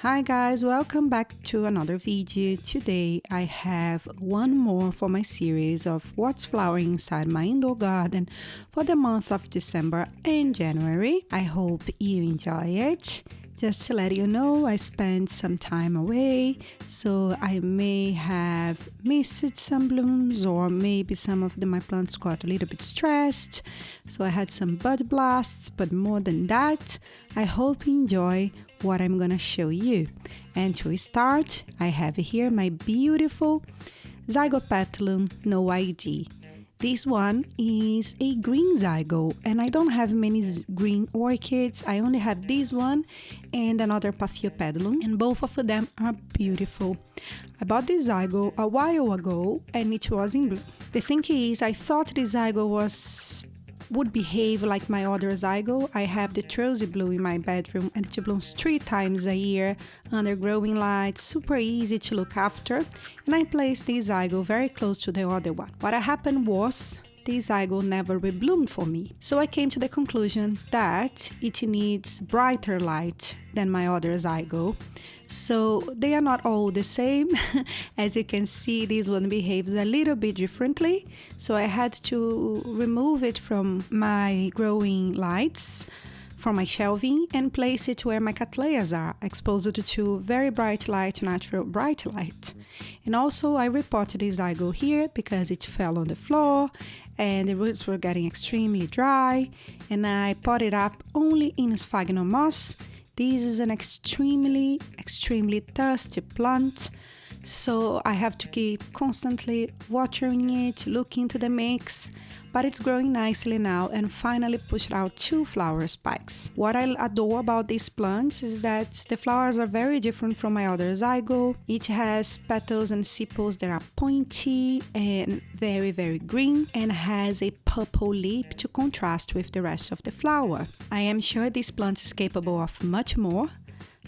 Hi guys, welcome back to another video. Today I have one more for my series of what's flowering inside my indoor garden for the month of December and January. I hope you enjoy it. Just to let you know, I spent some time away, so I may have missed some blooms or maybe some of my plants got a little bit stressed. So I had some bud blasts, but more than that, I hope you enjoy what I'm gonna show you. And to start, I have here my beautiful Zygopetalum No ID. This one is a green zygo, and I don't have many green orchids. I only have this one and another Paphiopedilum, and both of them are beautiful. I bought this zygo a while ago and it was in bloom. The thing is, I thought this zygo would behave like my other zygo. I have the Rosy Blue in my bedroom and it blooms 3 times a year under growing lights, super easy to look after, and I placed this zygo very close to the other one. What happened was this zygo never rebloomed for me, so I came to the conclusion that it needs brighter light than my other zygo. So they are not all the same. As you can see, this one behaves a little bit differently. So I had to remove it from my growing lights, from my shelving, and place it where my cattleyas are, exposed to very bright light, natural bright light. And also I repotted this zygo here because it fell on the floor and the roots were getting extremely dry, and I potted up only in sphagnum moss. This is an extremely thirsty plant, so I have to keep constantly watering it, look into the mix, but it's growing nicely now and finally pushed out 2 flower spikes. What I adore about these plants is that the flowers are very different from my other zygo. It has petals and sepals that are pointy and very green, and has a purple lip to contrast with the rest of the flower. I am sure this plant is capable of much more.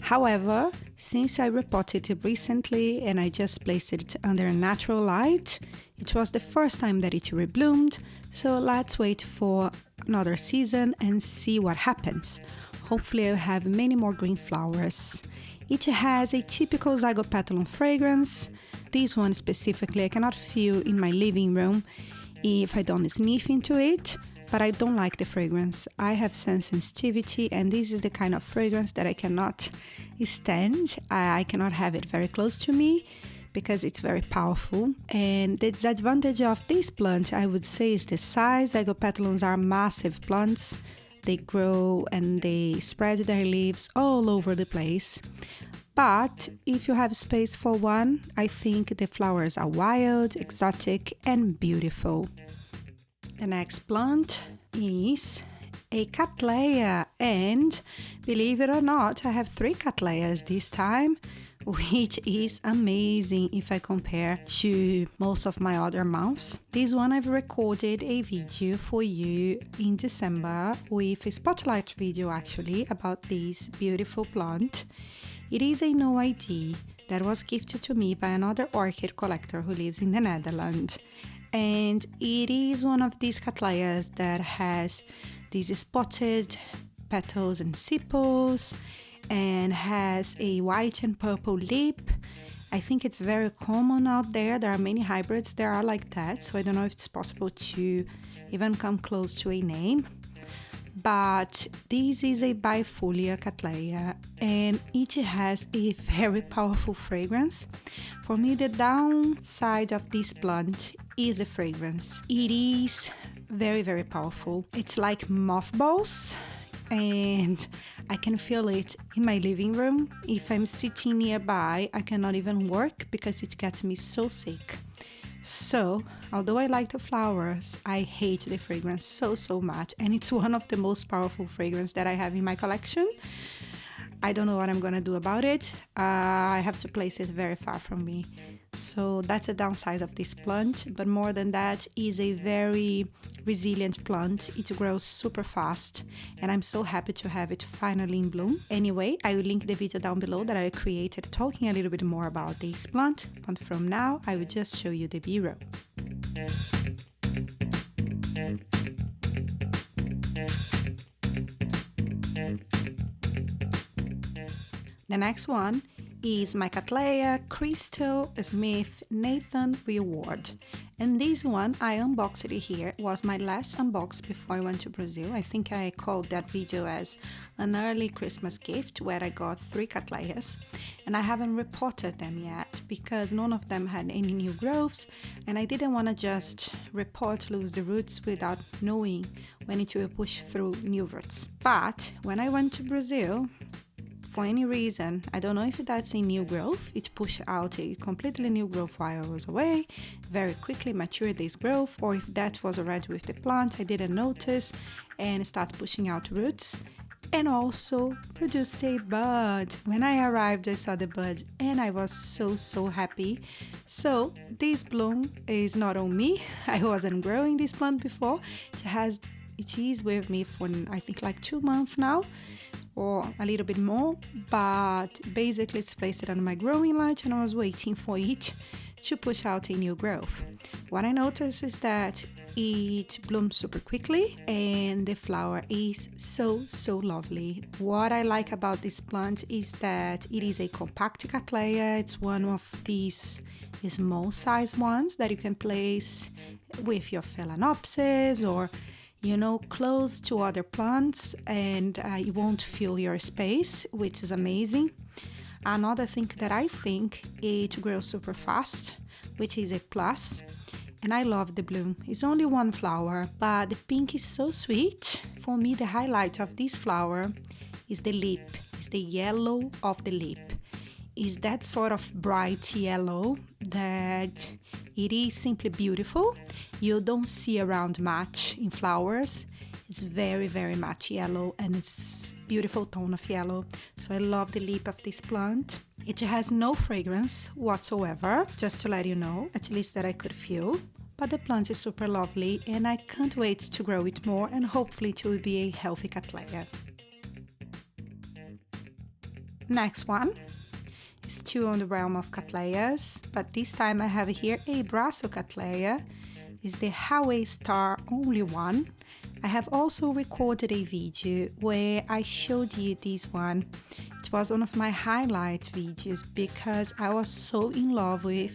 However, since I repotted it recently and I just placed it under natural light, it was the first time that it rebloomed, so let's wait for another season and see what happens. Hopefully I'll have many more green flowers. It has a typical Zygopetalum fragrance. This one specifically I cannot feel in my living room if I don't sniff into it, but I don't like the fragrance. I have scent sensitivity, and this is the kind of fragrance that I cannot stand. I cannot have it very close to me because it's very powerful. And the disadvantage of this plant, I would say, is the size. Zygopetalums are massive plants. They grow and they spread their leaves all over the place. But if you have space for one, I think the flowers are wild, exotic, and beautiful. The next plant is a cattleya, and believe it or not, I have 3 cattleyas this time, which is amazing if I compare to most of my other months. This one I've recorded a video for you in December with a spotlight video actually about this beautiful plant. It is a no ID that was gifted to me by another orchid collector who lives in the Netherlands. And it is one of these cattleyas that has these spotted petals and sepals and has a white and purple lip. I think it's very common out there. There are many hybrids that are like that, so I don't know if it's possible to even come close to a name. But this is a bifolia cattleya and it has a very powerful fragrance. For me, the downside of this plant is the fragrance. It is very powerful. It's like mothballs, and I can feel it in my living room. If I'm sitting nearby, I cannot even work because it gets me so sick. So, although I like the flowers, I hate the fragrance so much, and it's one of the most powerful fragrances that I have in my collection. I don't know what I'm gonna do about it. I have to place it very far from me. So that's the downside of this plant, but more than that, is a very resilient plant. It grows super fast, and I'm so happy to have it finally in bloom. Anyway, I will link the video down below that I created talking a little bit more about this plant, but from now I will just show you the B-roll. The next one is my Cattleya Crystal Smith Nathan Reward. And this one I unboxed it here. It was my last unbox before I went to Brazil. I think I called that video as an early Christmas gift where I got 3 Cattleyas. And I haven't repotted them yet because none of them had any new growths, and I didn't want to just repot, lose the roots without knowing when it will push through new roots. But when I went to Brazil, for any reason, I don't know if that's a new growth, it pushed out a completely new growth while I was away, very quickly matured this growth, or if that was already with the plant, I didn't notice and start pushing out roots. And also produced a bud. When I arrived, I saw the bud and I was so happy. So this bloom is not on me. I wasn't growing this plant before. It is with me for I think like 2 months now, or a little bit more, but basically it's placed on my growing light and I was waiting for it to push out a new growth. What I noticed is that it blooms super quickly and the flower is so lovely. What I like about this plant is that it is a compact Cattleya. It's one of these small size ones that you can place with your Phalaenopsis or close to other plants, and you won't fill your space, which is amazing. Another thing that I think, it grows super fast, which is a plus. And I love the bloom. It's only one flower, but the pink is so sweet. For me, the highlight of this flower is the lip. It's the yellow of the lip. It's that sort of bright yellow that it is simply beautiful. You don't see around much in flowers. It's very much yellow and it's beautiful tone of yellow. So I love the lip of this plant. It has no fragrance whatsoever, just to let you know, at least that I could feel. But the plant is super lovely and I can't wait to grow it more, and hopefully it will be a healthy Cattleya. Next one is still on the realm of Cattleyas, but this time I have here a Brasso Cattleya. It's the Highway Star only one. I have also recorded a video where I showed you this one. It was one of my highlight videos because I was so in love with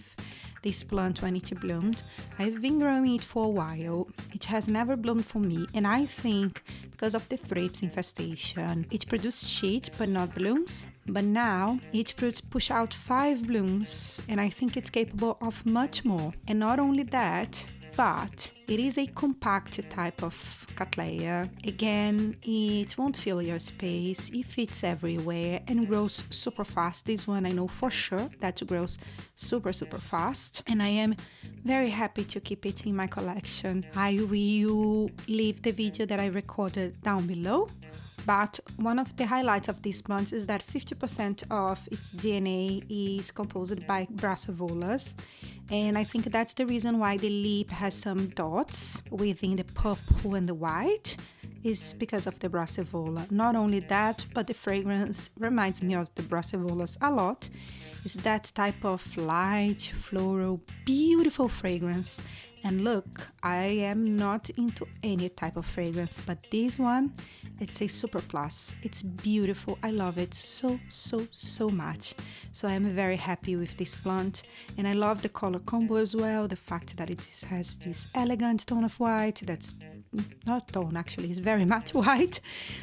this plant when it bloomed. I've been growing it for a while. It has never bloomed for me, and I think because of the thrips infestation, it produced shade but not blooms. But now it push out 5 blooms, and I think it's capable of much more. And not only that, but it is a compact type of Cattleya. Again, it won't fill your space, it fits everywhere and grows super fast. This one I know for sure that grows super fast, and I am very happy to keep it in my collection. I will leave the video that I recorded down below. But one of the highlights of this plant is that 50% of its DNA is composed by Brassavolas, and I think that's the reason why the leaf has some dots within the purple and the white, is because of the Brassavola. Not only that, but the fragrance reminds me of the Brassavolas a lot. It's that type of light, floral, beautiful fragrance. And look, I am not into any type of fragrance, but this one, it's a super plus. It's beautiful. I love it so much. So I'm very happy with this plant, and I love the color combo as well. The fact that it has this elegant tone of white, that's not tone actually, it's very much white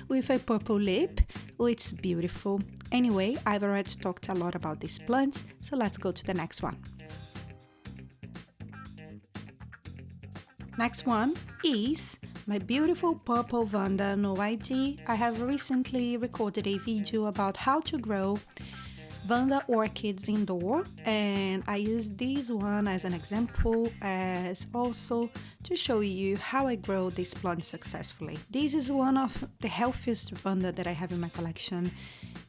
with a purple lip. Oh, it's beautiful. Anyway, I've already talked a lot about this plant, so let's go to the next one. Next one is my beautiful purple Vanda No ID. I have recently recorded a video about how to grow Vanda orchids indoor, and I use this one as an example, as also to show you how I grow this plant successfully. This is one of the healthiest Vanda that I have in my collection,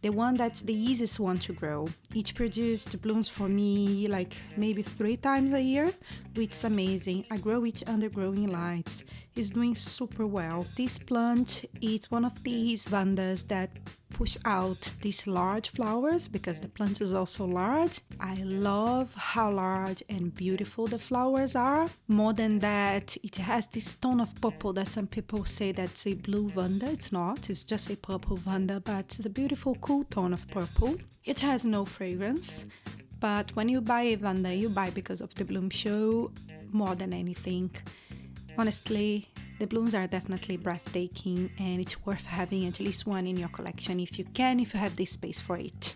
the one that's the easiest one to grow. It produced blooms for me like maybe 3 times a year, which is amazing. I grow it under growing lights. It's doing super well. This plant is one of these Vandas that push out these large flowers because the plant is also large. I love how large and beautiful the flowers are. More than that, that it has this tone of purple that some people say that's a blue vanda. It's not, it's just a purple vanda, but it's a beautiful cool tone of purple. It has no fragrance, but when you buy a vanda, you buy because of the bloom show more than anything. Honestly, the blooms are definitely breathtaking, and it's worth having at least one in your collection if you can, if you have the space for it.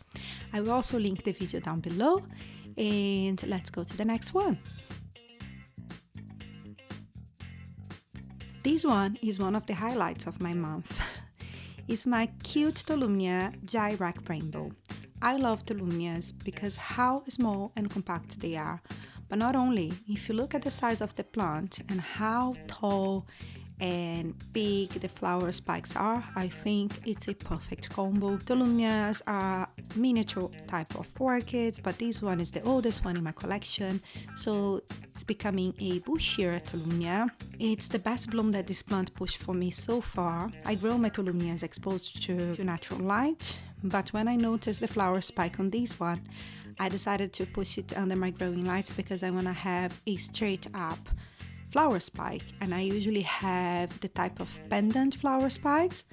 I will also link the video down below, and let's go to the next one. This one is one of the highlights of my month. It's my cute Tolumnia Gyrac Rainbow. I love Tolumnias because how small and compact they are. But not only, if you look at the size of the plant and how tall and big the flower spikes are, I think it's a perfect combo. Tolumnias are miniature type of orchids, but this one is the oldest one in my collection, so it's becoming a bushier Tolumnia. It's the best bloom that this plant pushed for me so far. I grow my Tolumnias exposed to natural light, but when I noticed the flower spike on this one, I decided to push it under my growing lights because I want to have a straight up flower spike, and I usually have the type of pendant flower spikes.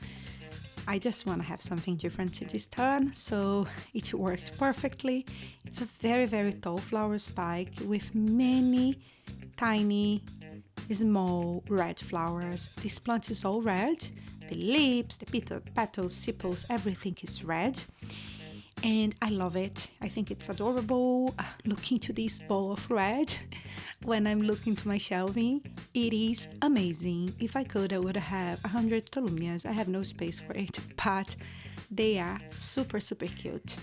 I just want to have something different this turn, so it works perfectly. It's a very tall flower spike with many tiny small red flowers. This plant is all red. The leaves, the petals, sepals, everything is red. And I love it. I think it's adorable. Looking to this bowl of red when I'm looking to my shelving, it is amazing. If I could, I would have 100 Tolumnias. I have no space for it, but they are super cute.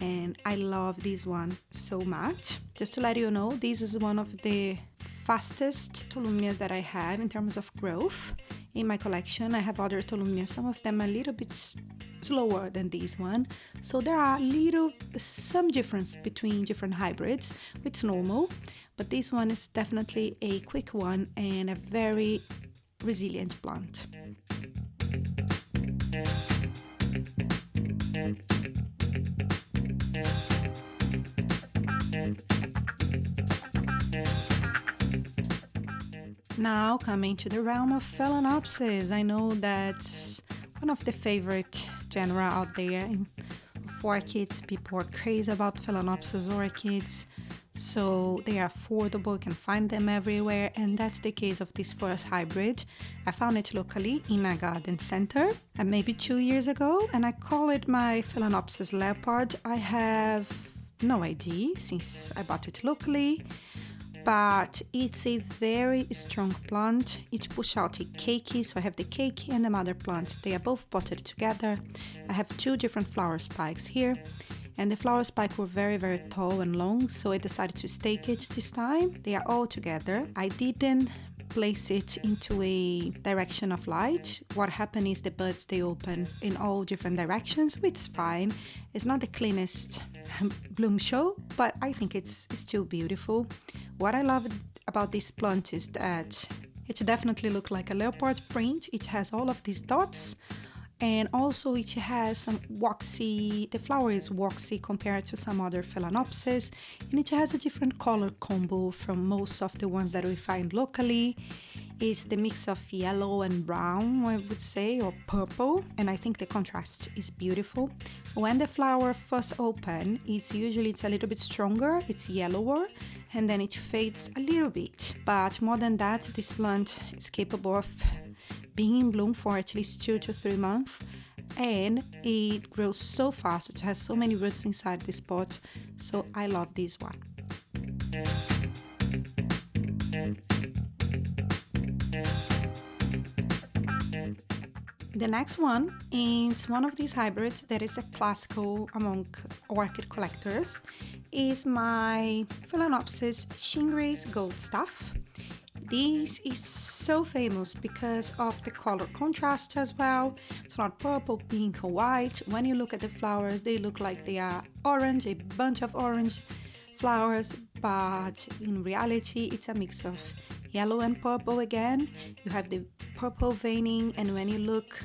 And I love this one so much. Just to let you know, this is one of the fastest Tolumnias that I have in terms of growth in my collection. I have other Tolumnias, some of them a little bit slower than this one, so there are some difference between different hybrids, which is normal, but this one is definitely a quick one and a very resilient plant. Now coming to the realm of Phalaenopsis. I know that's one of the favorite genera out there in orchids. People are crazy about Phalaenopsis orchids, so they are affordable, you can find them everywhere, and that's the case of this first hybrid. I found it locally in a garden center maybe 2 years ago, and I call it my Phalaenopsis leopard. I have no idea since I bought it locally, but it's a very strong plant. It pushes out a keiki, so I have the keiki and the mother plants. They are both potted together. I have 2 different flower spikes here, and the flower spike were very tall and long, so I decided to stake it this time. They are all together. I didn't place it into a direction of light. What happened is the buds, they open in all different directions, which is fine. It's not the cleanest bloom show, but I think it's still beautiful. What I love about this plant is that it definitely looks like a leopard print. It has all of these dots, and also it has some waxy, the flower is waxy compared to some other Phalaenopsis, and it has a different color combo from most of the ones that we find locally. It's the mix of yellow and brown, I would say, or purple, and I think the contrast is beautiful. When the flower first opens, it's a little bit stronger, it's yellower, and then it fades a little bit. But more than that, this plant is capable of being in bloom for at least 2 to 3 months, and it grows so fast. It has so many roots inside this pot, so I love this one. The next one is one of these hybrids that is a classical among orchid collectors. Is my Phalaenopsis Shingray's Gold Stuff. This is so famous because of the color contrast as well. It's not purple, pink or white. When you look at the flowers, they look like they are orange, a bunch of orange flowers, but in reality it's a mix of yellow and purple again. You have the purple veining, and when you look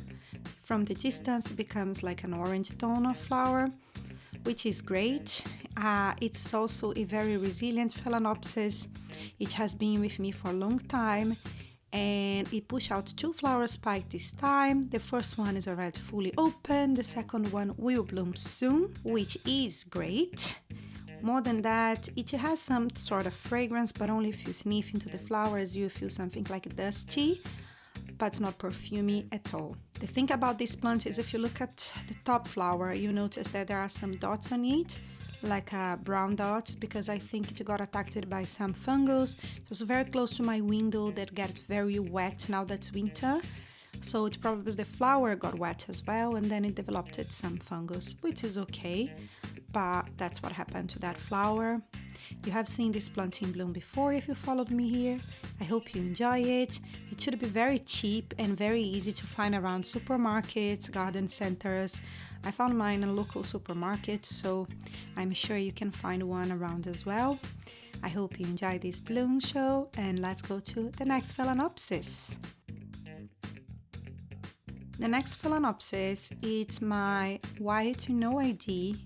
from the distance it becomes like an orange tone of flower. which is great. It's also a very resilient Phalaenopsis. It has been with me for a long time, and it pushed out 2 flower spikes this time. The first one is already fully open. The second one will bloom soon, which is great. More than that, it has some sort of fragrance, but only if you sniff into the flowers you feel something like dusty, but it's not perfumey at all. The thing about this plant is if you look at the top flower, you notice that there are some dots on it, like brown dots, because I think it got attacked by some fungus. It was very close to my window that gets very wet now that's winter. So it probably was the flower got wet as well, and then it developed some fungus, which is okay, but that's what happened to that flower. You have seen this plant in bloom before if you followed me here. I hope you enjoy it. It should be very cheap and very easy to find around supermarkets, garden centers. I found mine in a local supermarket, so I'm sure you can find one around as well. I hope you enjoy this bloom show, and let's go to the next Phalaenopsis. The next Phalaenopsis is my white no ID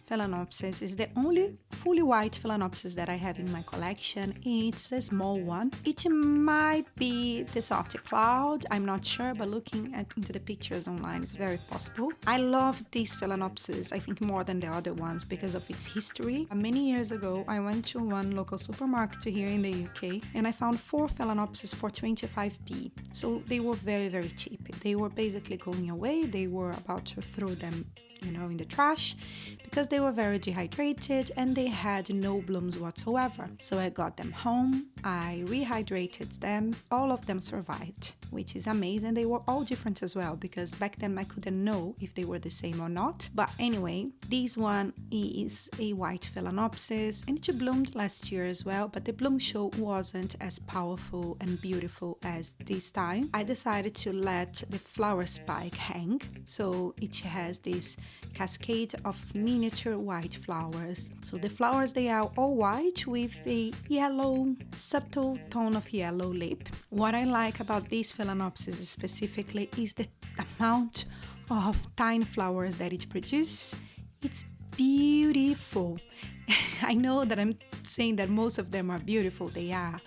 Phalaenopsis. It's the only fully white Phalaenopsis that I have in my collection. It's a small one. It might be the soft cloud, I'm not sure, but looking into the pictures online, it's very possible. I love this Phalaenopsis, I think more than the other ones because of its history. Many years ago, I went to one local supermarket here in the UK and I found 4 Phalaenopsis for 25p. So they were very, very cheap. They were basically going away. They were about to throw them in the trash because they were very dehydrated and they had no blooms whatsoever. So I got them home, I rehydrated them, all of them survived, which is amazing. They were all different as well because back then I couldn't know if they were the same or not. But anyway, this one is a white Phalaenopsis and it bloomed last year as well, but the bloom show wasn't as powerful and beautiful as this time. I decided to let the flower spike hang, so it has this cascade of miniature white flowers. So the flowers, they are all white with a yellow, subtle tone of yellow lip. What I like about this Phalaenopsis specifically is the amount of tiny flowers that it produces. It's beautiful. I know that I'm saying that most of them are beautiful, they are.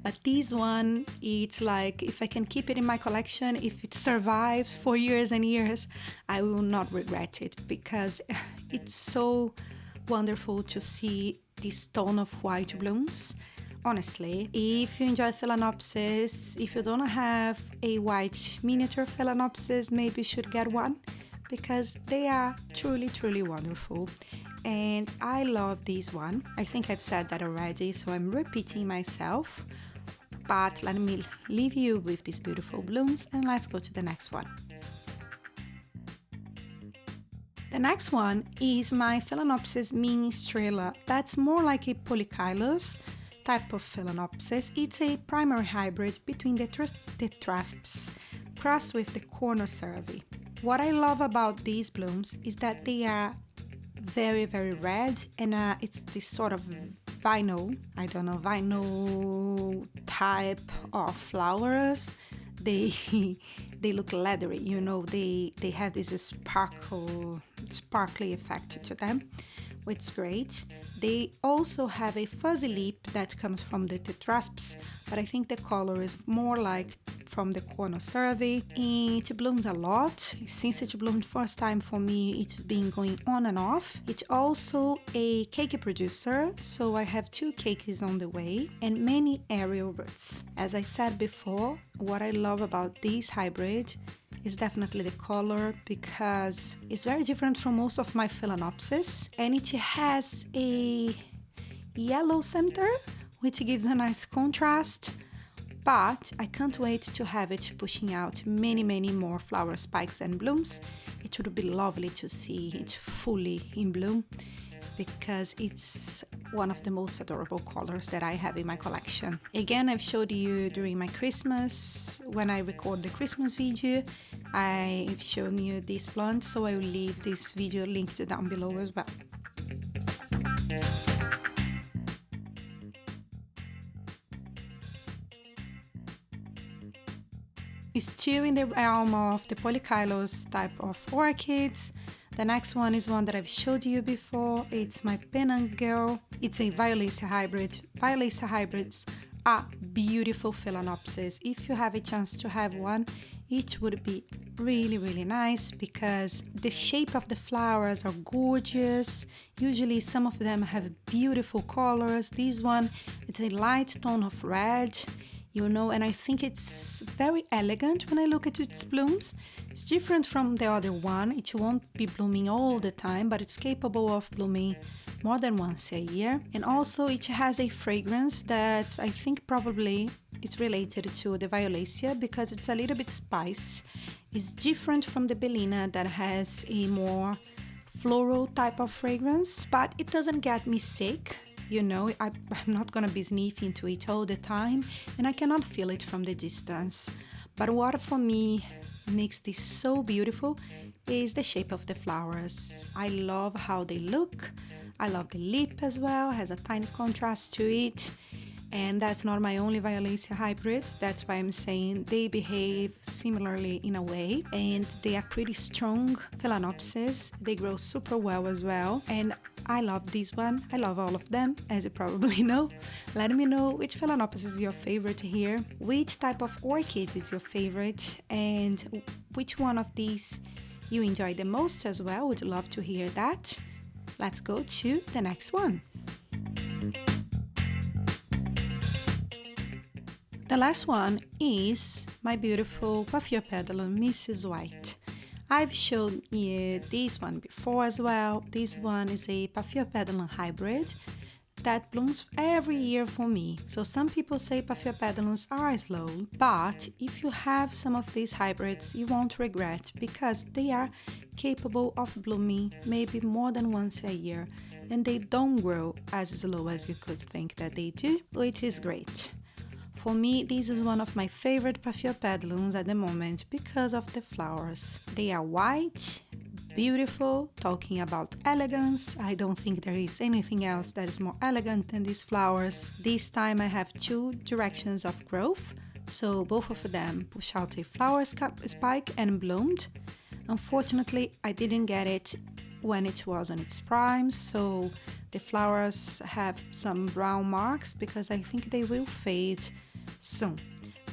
But this one, it's like, if I can keep it in my collection, if it survives for years and years, I will not regret it because it's so wonderful to see this tone of white blooms. Honestly, if you enjoy Phalaenopsis, if you don't have a white miniature Phalaenopsis, maybe you should get one because they are truly, truly wonderful. And I love this one. I think I've said that already, so I'm repeating myself. But let me leave you with these beautiful blooms and let's go to the next one. The next one is my Phalaenopsis ministrela. That's more like a polychilous type of Phalaenopsis. It's a primary hybrid between the Trasps crossed with the Cornocervi. What I love about these blooms is that they are very, very red, and it's this sort of vinyl type of flowers. They look leathery, they have this sparkly effect to them, which is great. They also have a fuzzy lip that comes from the Tetrasps, but I think the color is more like from the Cornocervi. It blooms a lot. Since it bloomed first time for me, it's been going on and off. It's also a cake producer, so I have 2 cakes on the way and many aerial roots. As I said before, what I love about this hybrid is definitely the color because it's very different from most of my Phalaenopsis, and it has a yellow center which gives a nice contrast, but I can't wait to have it pushing out many more flower spikes and blooms. It would be lovely to see it fully in bloom because it's one of the most adorable colors that I have in my collection. Again, I've showed you during my Christmas, when I record the Christmas video, I've shown you this plant, so I will leave this video linked down below as well. Still in the realm of the polychilous type of orchids, The next one is one that I've showed you before. It's my Penang Girl. It's a Violacea hybrid. Violacea hybrids are beautiful phalaenopsis. If you have a chance to have one, it would be really nice because the shape of the flowers are gorgeous. Usually some of them have beautiful colors. This one, it's a light tone of red, you know, and I think it's very elegant when I look at its blooms. It's different from the other one. It won't be blooming all the time, but it's capable of blooming more than once a year. And also it has a fragrance that I think probably is related to the Violacea because it's a little bit spice. It's different from the Barrina that has a more floral type of fragrance, but it doesn't get me sick. You know, I'm not gonna be sniffing to it all the time, and I cannot feel it from the distance. But what for me makes this so beautiful is the shape of the flowers. I love how they look. I love the lip as well, has a tiny contrast to it. And that's not my only Violacea hybrids. That's why I'm saying they behave similarly in a way. And they are pretty strong phalaenopsis. They grow super well as well. And I love this one. I love all of them, as you probably know. Let me know which phalaenopsis is your favorite here, which type of orchid is your favorite, and which one of these you enjoy the most as well. Would love to hear that. Let's go to the next one. The last one is my beautiful Paphiopedilum Mrs. White. I've shown you this one before as well. This one is a Paphiopedilum hybrid that blooms every year for me. So some people say Paphiopedilums are slow, but if you have some of these hybrids, you won't regret because they are capable of blooming maybe more than once a year, and they don't grow as slow as you could think that they do, which is great. For me, this is one of my favorite Paphiopedilums at the moment because of the flowers. They are white, beautiful. Talking about elegance, I don't think there is anything else that is more elegant than these flowers. This time I have two directions of growth, so both of them push out a flower spike and bloomed. Unfortunately, I didn't get it when it was on its prime, so the flowers have some brown marks because I think they will fade soon.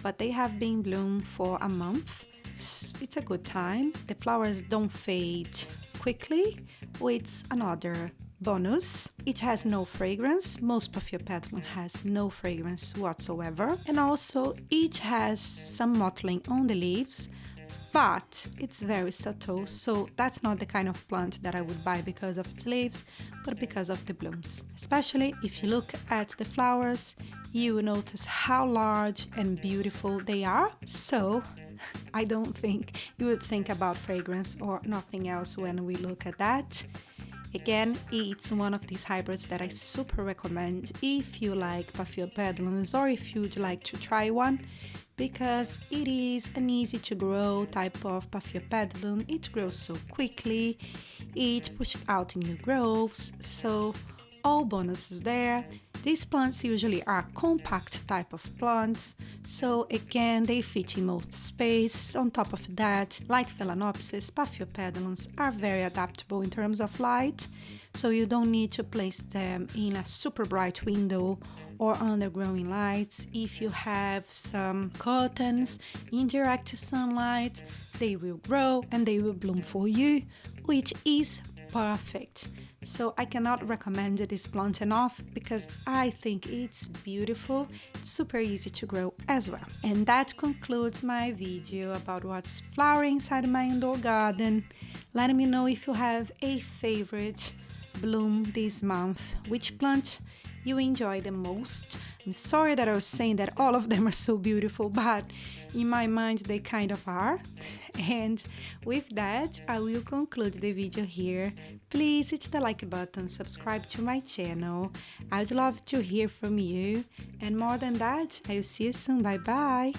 But they have been bloomed for a month. It's a good time. The flowers don't fade quickly, which is another bonus. It has no fragrance. Most Paphiopedilum has no fragrance whatsoever. And also it has some mottling on the leaves, but it's very subtle, so that's not the kind of plant that I would buy because of its leaves, but because of the blooms. Especially if you look at the flowers, you will notice how large and beautiful they are. So I don't think you would think about fragrance or nothing else when we look at that. Again, it's one of these hybrids that I super recommend if you like Paphiopedilums or if you'd like to try one, because it is an easy to grow type of Paphiopedilum. It grows so quickly, it pushed out new growths, so all bonuses there. These plants usually are compact type of plants, so again they fit in most space. On top of that, like Phalaenopsis, Paphiopedilums are very adaptable in terms of light, so you don't need to place them in a super bright window or under growing lights. If you have some curtains in direct sunlight, they will grow and they will bloom for you, which is perfect. So I cannot recommend this plant enough because I think it's beautiful, super easy to grow as well. And that concludes my video about what's flowering inside my indoor garden. Let me know if you have a favorite bloom this month, which plant you enjoy the most. I'm sorry that I was saying that all of them are so beautiful, but in my mind they kind of are. And with that, I will conclude the video here. Please hit the like button, subscribe to my channel. I'd love to hear from you. And more than that, I will see you soon. Bye bye.